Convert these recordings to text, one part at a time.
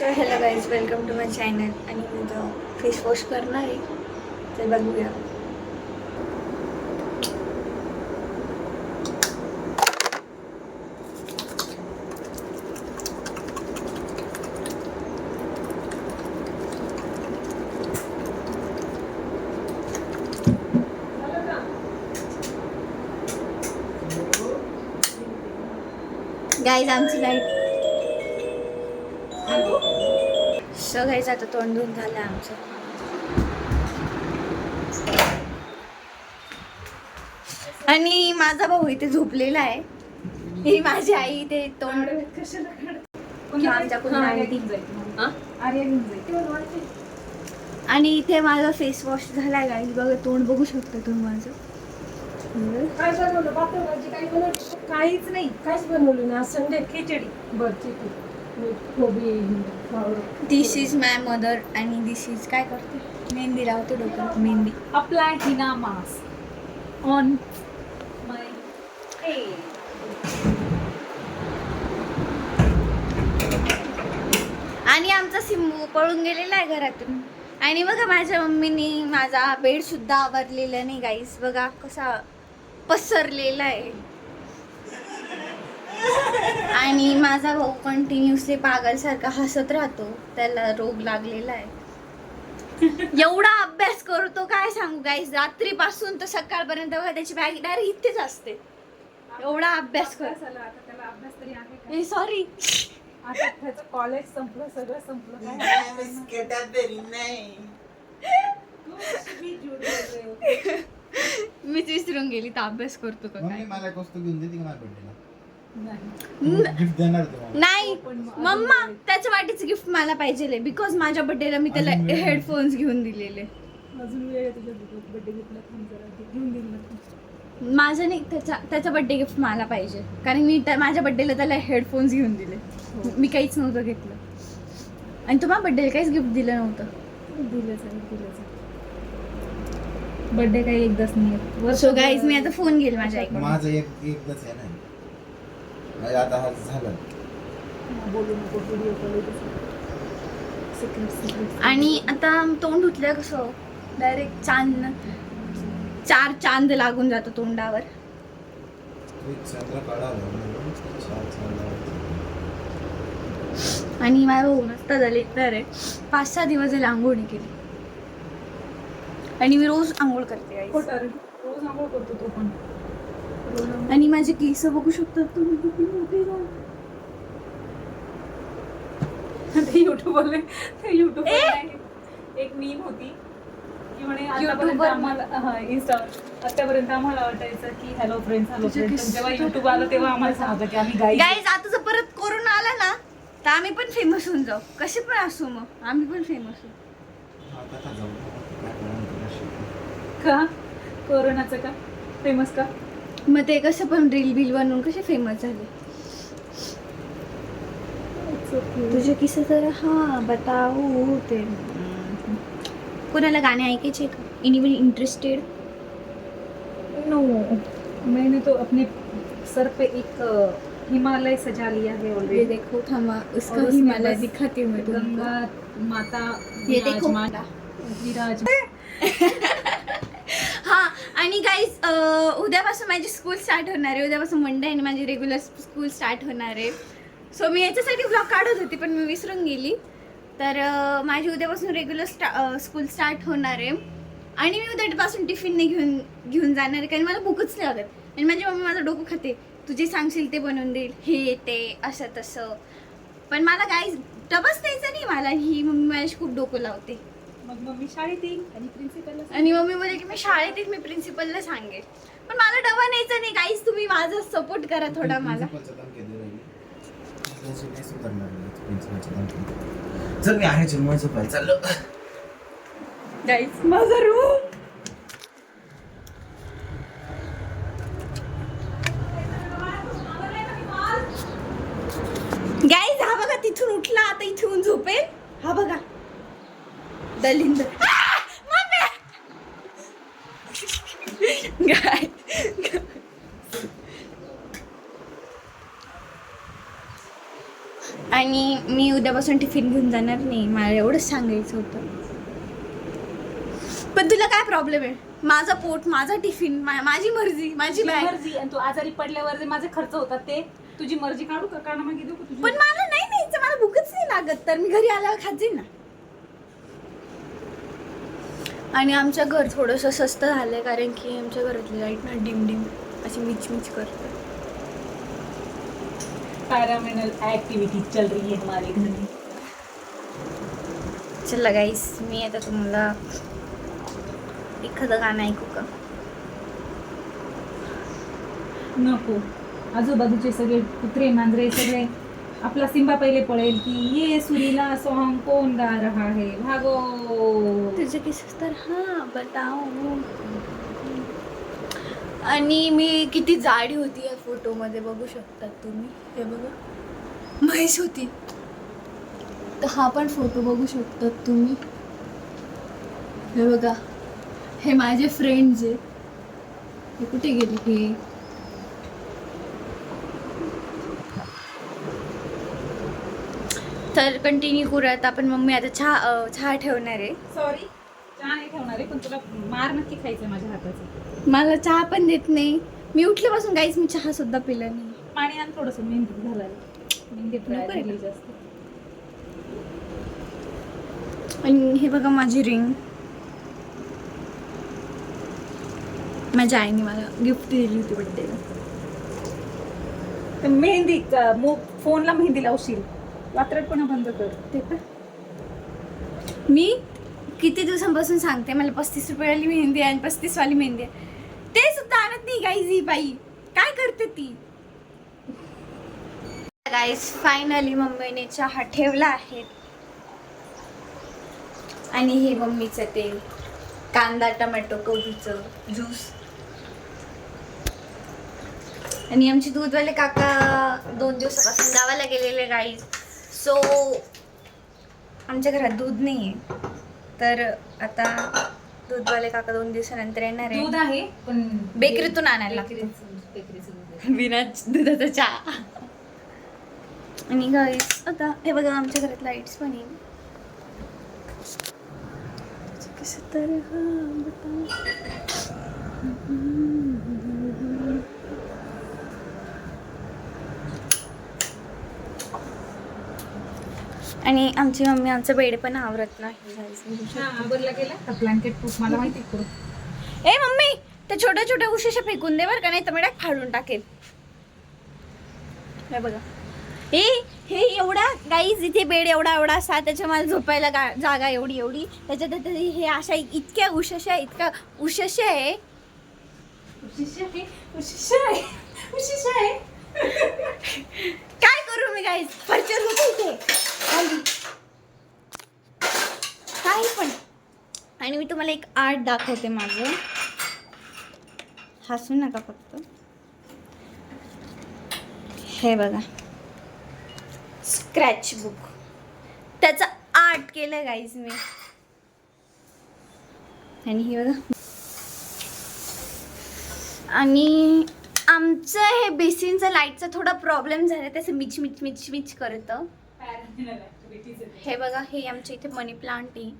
So hello guys, welcome to my channel. आणि मी उद्या फेस वॉश करणार आहे, तर बघूया. गाईज आमची लाईट सगळ्याच आता तोंड धुवून झालं आमचं. आणि माझा भाऊ इथे झोपलेला आहे. ही माझी आई इथे तोंड आमच्या आणि इथे माझा फेस वॉश झालाय गाईज. बघा तोंड बघू शकता तुम्ही माझं. काहीच नाही, काहीच बनवलं ना. Sunday khichdi this is my mother आणि दिस इज काय करते, मेहंदी लावते डोक्यात. Mehndi apply Hina mask on my face. आणि आमचा सिंबू पळून गेलेला आहे घरातून. आणि बघा माझ्या मम्मीने माझा बेड सुद्धा आवरलेला नाही गाईस. बघा कसा पसरलेला आहे. आणि माझा भाऊ कंटिन्युअसली पागलसारखा हसत राहतो. त्याला रोग लागलेला आहे. एवढा अभ्यास करतो काय सांगू गाईस. रात्रीपासून तर सकाळपर्यंत बघा त्याची बॅग डायरेक्ट इथेच असते. एवढा अभ्यास कर. त्याला अभ्यास तरी आहे का? सॉरी, आता त्याचं कॉलेज संपलं, सगळं संपलं. मीच विसरून गेली तर अभ्यास करतो का काय. मला वस्तू घेऊन देते का माझ्या बर्थडेला? नाही. गिफ्ट देणार तुम्हाला? नाही मम्मा, त्याच्या वाटीचं गिफ्ट मला पाहिजे. बिकॉज माझ्या बर्थडेला मी त्याला हेडफोन्स घेऊन दिलेले. अजून वेळ आहे तुझ्या बर्थडे गिफ्टला. थांब जरा, ते घेऊन देईल ना तू. माझं नाही, त्याचा बर्थडे गिफ्ट मला पाहिजे. कारण मी माझ्या बर्थडेला त्याला हेडफोन्स घेऊन दिले. मी काहीच नव्हतं घेतलं. आणि तुम्हाला बर्थडेला काहीच गिफ्ट दिलं नव्हतं. दिलंच आहे. बर्थडे काही एकदाच नाही. सो गाईज मी आता फोन घेईल माझ्या आईकडून. माझं एकदाच आहे ना. माझं आता हा झालं. बोलू नको, व्हिडिओ कॉल सिक्रेट. आणि आता तोंड धुतलं कसं डायरेक्ट चार चांद लागून जातो तोंडावर. आणि माझ्या भाऊ नसता झाले तर 5-6 दिवस झाले आंघोळ नाही केली. आणि मी रोज आंघोळ करते guys. रोज आंघोळ करतो तो पण. आणि माझे केस बघू शकतात तुम्ही किती मोठे झाले. युट्यूब एक मीम होती की म्हणे आतापर्यंत आम्हाला इंस्टावर आतापर्यंत आम्हाला वाटायचं की हॅलो फ्रेंड्स. जेव्हा युट्यूब आलं तेव्हा आम्हाला सांगतं की आम्ही गाईज आता जर परत कोरोना आला ना तर आम्ही पण फेमस होऊन जाऊ. कसे पण असू, मग आम्ही पण फेमस होऊ. का कोरोनाचं का फेमस का? मग ते कसं पण रील बिल बनवून कसे फेमस झाले. तुझे किस्से तर हा बताऊ. ते कोणाला गाणे ऐकायचे का? Anybody interested? नो, मैंने तो अपने सर पे एक हिमालय सजा लिया है ये ऑलरेडी. देखो थांबा, उसका और हिमालय बस दिखाती हूँ मैं तुमको. गंगा माता ये देखो. विराज. हा. आणि गाईज उद्यापासून माझी स्कूल स्टार्ट होणार आहे. उद्यापासून मंडे आणि माझी रेग्युलर स्कूल स्टार्ट होणार आहे. सो मी याच्यासाठी ब्लॉग काढत होती पण मी विसरून गेली. तर माझी उद्यापासून रेग्युलर स्कूल स्टार्ट होणार आहे. आणि मी उद्यापासून टिफिन घेऊन जाणार आहे. कारण मला भूकच नाही लागत. आणि माझी मम्मी माझं डोकं खाते. तू जे सांगशील ते बनवून देईल, हे ते असं तसं. पण मला गाईज डबाच द्यायचं नाही मला. ही मम्मी माझ्याशी खूप डोकं लावते. मग मम्मी शाळेत येईल आणि प्रिन्सिपलला. आणि मम्मी बोलले की मी शाळेत येईल, मी प्रिन्सिपलला सांगेल. पण मला डबा न्यायचा नाही गाईज. तुम्ही माझा सपोर्ट करा थोडा मला. चल मी आहे चिन्मयचं पाय चाललो. गाईज माझा रूम. गाईज हा बघा तिथून उठला, आता इथून झोपेल. हा बघा दलिंदर. आणि मी उद्यापासून टिफिन घेऊन जाणार नाही, मला एवढंच सांगायचं होतं. पण तुला काय प्रॉब्लेम आहे? माझं पोट, माझा टिफिन, माझी मर्जी, माझी तुझी बॅग. मर्जी. आणि तू आजारी पडल्यावर जे माझे खर्च होतात ते तुझी मर्जी. काढू का? कारण मग देऊ का तुझी? पण मला नाही न्यायचं, मला भूकच नाही लागत, तर मी घरी आल्यावर खात जाईन ना. आणि आमचं घर थोडंसं स्वस्त झालंय कारण की आमच्या घरातली लाईट ना डिम डिम अशी मिचमिच करते. पैरामिनल ऍक्टिव्हिटी चल रही है हमारे घर में. चला गाईस, मी आता तुम्हाला एखादं गाणं ऐकू का? नको. आजूबाजूचे सगळे कुत्रे मांजरे सगळे आपला सिंबा पहिले पळेल की ये सुरीला सॉन्ग कोण गा रहा है, भागो. तुझे किस्से तर हां बताओ. आणि मी किती जाडी होती या फोटोमध्ये बघू शकतात तुम्ही. हे बघा, म्हैस होती. तर हा पण फोटो बघू शकतात तुम्ही. हे बघा, हे माझे फ्रेंड्स आहे. हे कुठे गेले हे? तर कंटिन्यू करूयात आपण. मम्मी आता चहा ठेवणार आहे. सॉरी, चहा नाही ठेवणार आहे, पण तुला मार नक्की खायचं माझ्या हाताचं. मला चहा पण देत नाही. मी उठल्यापासून काहीच मी चहा सुद्धा पिला नाही. पाणी आण थोडंसं, मेहंदी घालायला. मेहंदी नको आहे राहिली जास्त. आणि हे बघा माझी रिंग, माझ्या आईने मला गिफ्ट दिली होती बड्डेला. तर मेहंदी फोनला मेहंदी लावशील, वात्रटपणा बंद कर. ते पण मी किती दिवसांपासून सांगते मला 35 रुपयावाली मेहंदी आहे आणि 35 वाली मेहंदी आहे, ते सुद्धा आणत नाही गाईज. ही बाई काय करते ती? गाईज फायनली मम्मीने चहा ठेवला आहे. आणि हे मम्मीचं ते कांदा टमॅटो कोबीचं ज्यूस. आणि आमचे दूधवाले काका 2 दिवसापासून गावाला गेलेले गाईज. सो आमच्या घरात दूध नाही आहे, तर आता दूधवाले काका 2 दिवसानंतर येणार दूध आहे. आहे पण बेकरीतून आणायला लागतं. बेकरीचं दूध आहे. बिना दुधाचा चहा. आणि गाईस आता हे बघा, आमच्या घरात लाईट्स पण आहे. कसं तर आणि आमची मम्मी आमचं बेड पण आवरत नाही. हा, आवरला गेला का ब्लँकेट तूप? मला माहिती करू. ए मम्मी, त्या छोट्या छोट्या उशीशा फेकून दे बरं का, नाही तर मी फाडून टाकेल. हे बघा, हे एवढा गाईज, इथे बेड एवढा एवढा असा, त्याच्या मला झोपायला जागा एवढी एवढी, त्याच्यात हे अशा इतक्या उशशा आहे. काय करू मी गाईज? फर्चर होते इथे खाली काही पण. आणि मी तुम्हाला एक आर्ट दाखवते माझं, हसू नका फक्त. हे बघा, स्क्रॅच बुक, त्याचं आर्ट केलं गाईज मी. आणि हे बघा, आणि आमचं हे बेसिनचं लाईटचा थोडा प्रॉब्लेम झाला, त्याचं मिच मिच मिच मिच करतं. हे बघा, हे आमच्या इथे मनी प्लांट आहे.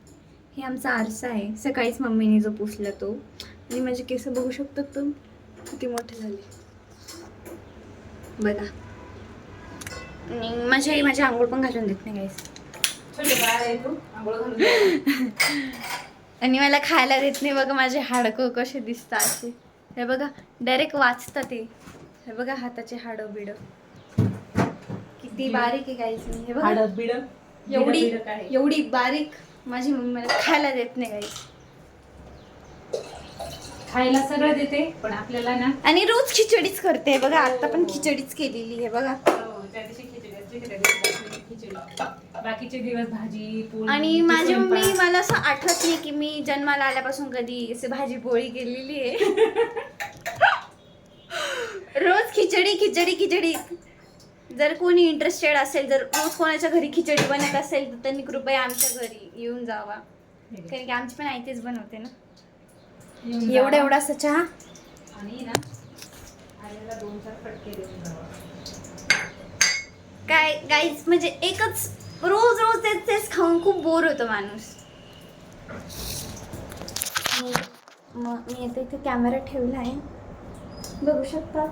हे आमचा आरसा आहे, सकाळीच मम्मीने जो पुसला तो. आणि माझे केस बघू शकतात तुम्ही किती मोठे झाले बघा. आणि माझी आई माझी आंघोळ पण घालून देत नाही गाईस. आणि मला खायला देत नाही. बघा माझे हाडकं कसे दिसतात असे. हे बघा, डायरेक्ट वाचतात ते. हे बघा हाताचे हाडं बिड किती बारीक आहे गाईस. हे बघा, एवढी बारीक माझी मम्मी मला खायला देत नाही गाईस. खायला सगळं देते, पण आपल्याला ना. आणि रोज खिचडीच करते बघा. आता पण खिचडीच केलेली आहे बघा. बाकीचे दिवस भाजी पोळी. आणि माझी मम्मी मला असं आठवत नाही की मी जन्माला आल्यापासून कधी असे भाजी पोळी केलेली आहे. रोज खिचडी खिचडी खिचडी. जर कोणी इंटरेस्टेड असेल, जर रोज कोणाच्या घरी खिचडी बनत असेल, तर त्यांनी कृपया आमच्या घरी येऊन जावा. कारण की आमची पण आई तेच बनवते ना. एवढा एवढासा चहा आणि ना आईला 2-4 फटके देऊन जावा. काय गाईज, म्हणजे एकच रोज रोज तेच तेच खाऊन खूप बोर होतो माणूस. मग मी आता इथे कॅमेरा ठेवला आहे, बघू शकता.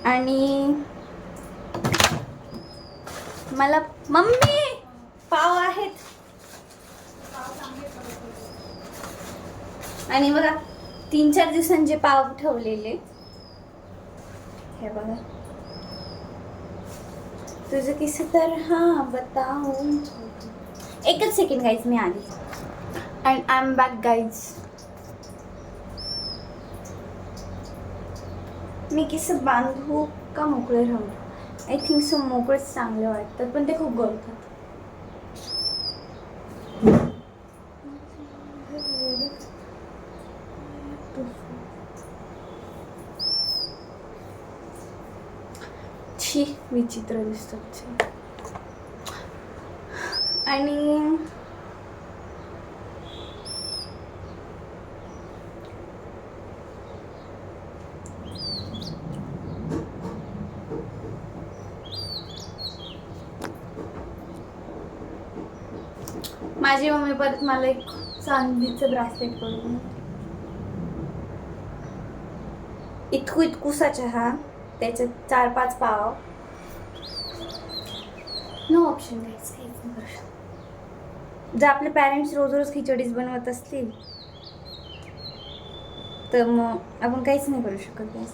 आणि मला मम्मी पाव आहेत. आणि बघा 3-4 दिवसांचे पाव ठेवलेले. हे बघा तुझं किस तर हा बताऊ. एकच सेकंड गाईज, मी आली. And I am back guys. मी किस बांधू का मोकळे राहू? आय थिंक सो मोकळेच चांगले वाटतात, पण ते खूप गळतात. छी, विचित्र दिसतात. आणि माझी मम्मी परत मला एक चांदीचं ब्रासलेट करून. इतकुसाचा हा, त्याच्यात 4-5 पाव. नो ऑप्शन गाईज, काहीच नाही करू शकत. जर आपले पॅरेंट्स रोज रोज खिचडीच बनवत असतील तर मग आपण काहीच नाही करू शकत गाईज.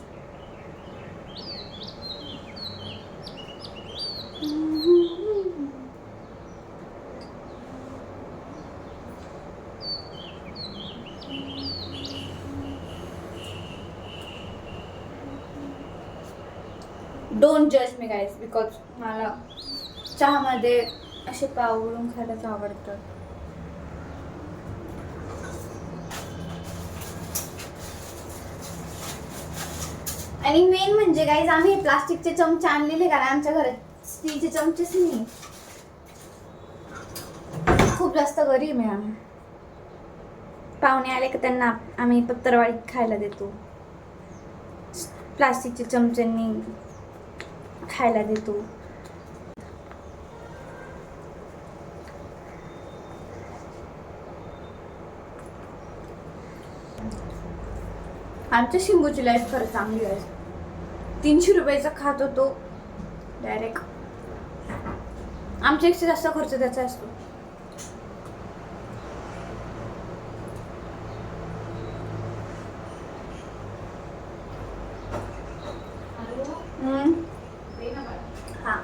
डोंट जज मी गाईज, बिकॉज मला चहामध्ये असे पाव उडून खायलाच आवडतं. आणि मेन म्हणजे गाईज, आम्ही प्लास्टिकचे चमचे आणलेले, कारण आमच्या घरात स्टीलचे चमचेच नाही. खूप जास्त गरीब आहे आम्ही. पाहुणे आले का त्यांना आम्ही पत्तरवाळीत खायला देतो, प्लास्टिकच्या चमच्यांनी खायला देतो. आमच्या शिंबूची लाईफ खरं चांगली आहे. 300 रुपयाचा खात होतो डायरेक्ट. आमच्यापेक्षा जास्त खर्च त्याचा असतो. हा,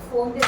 फोन दे.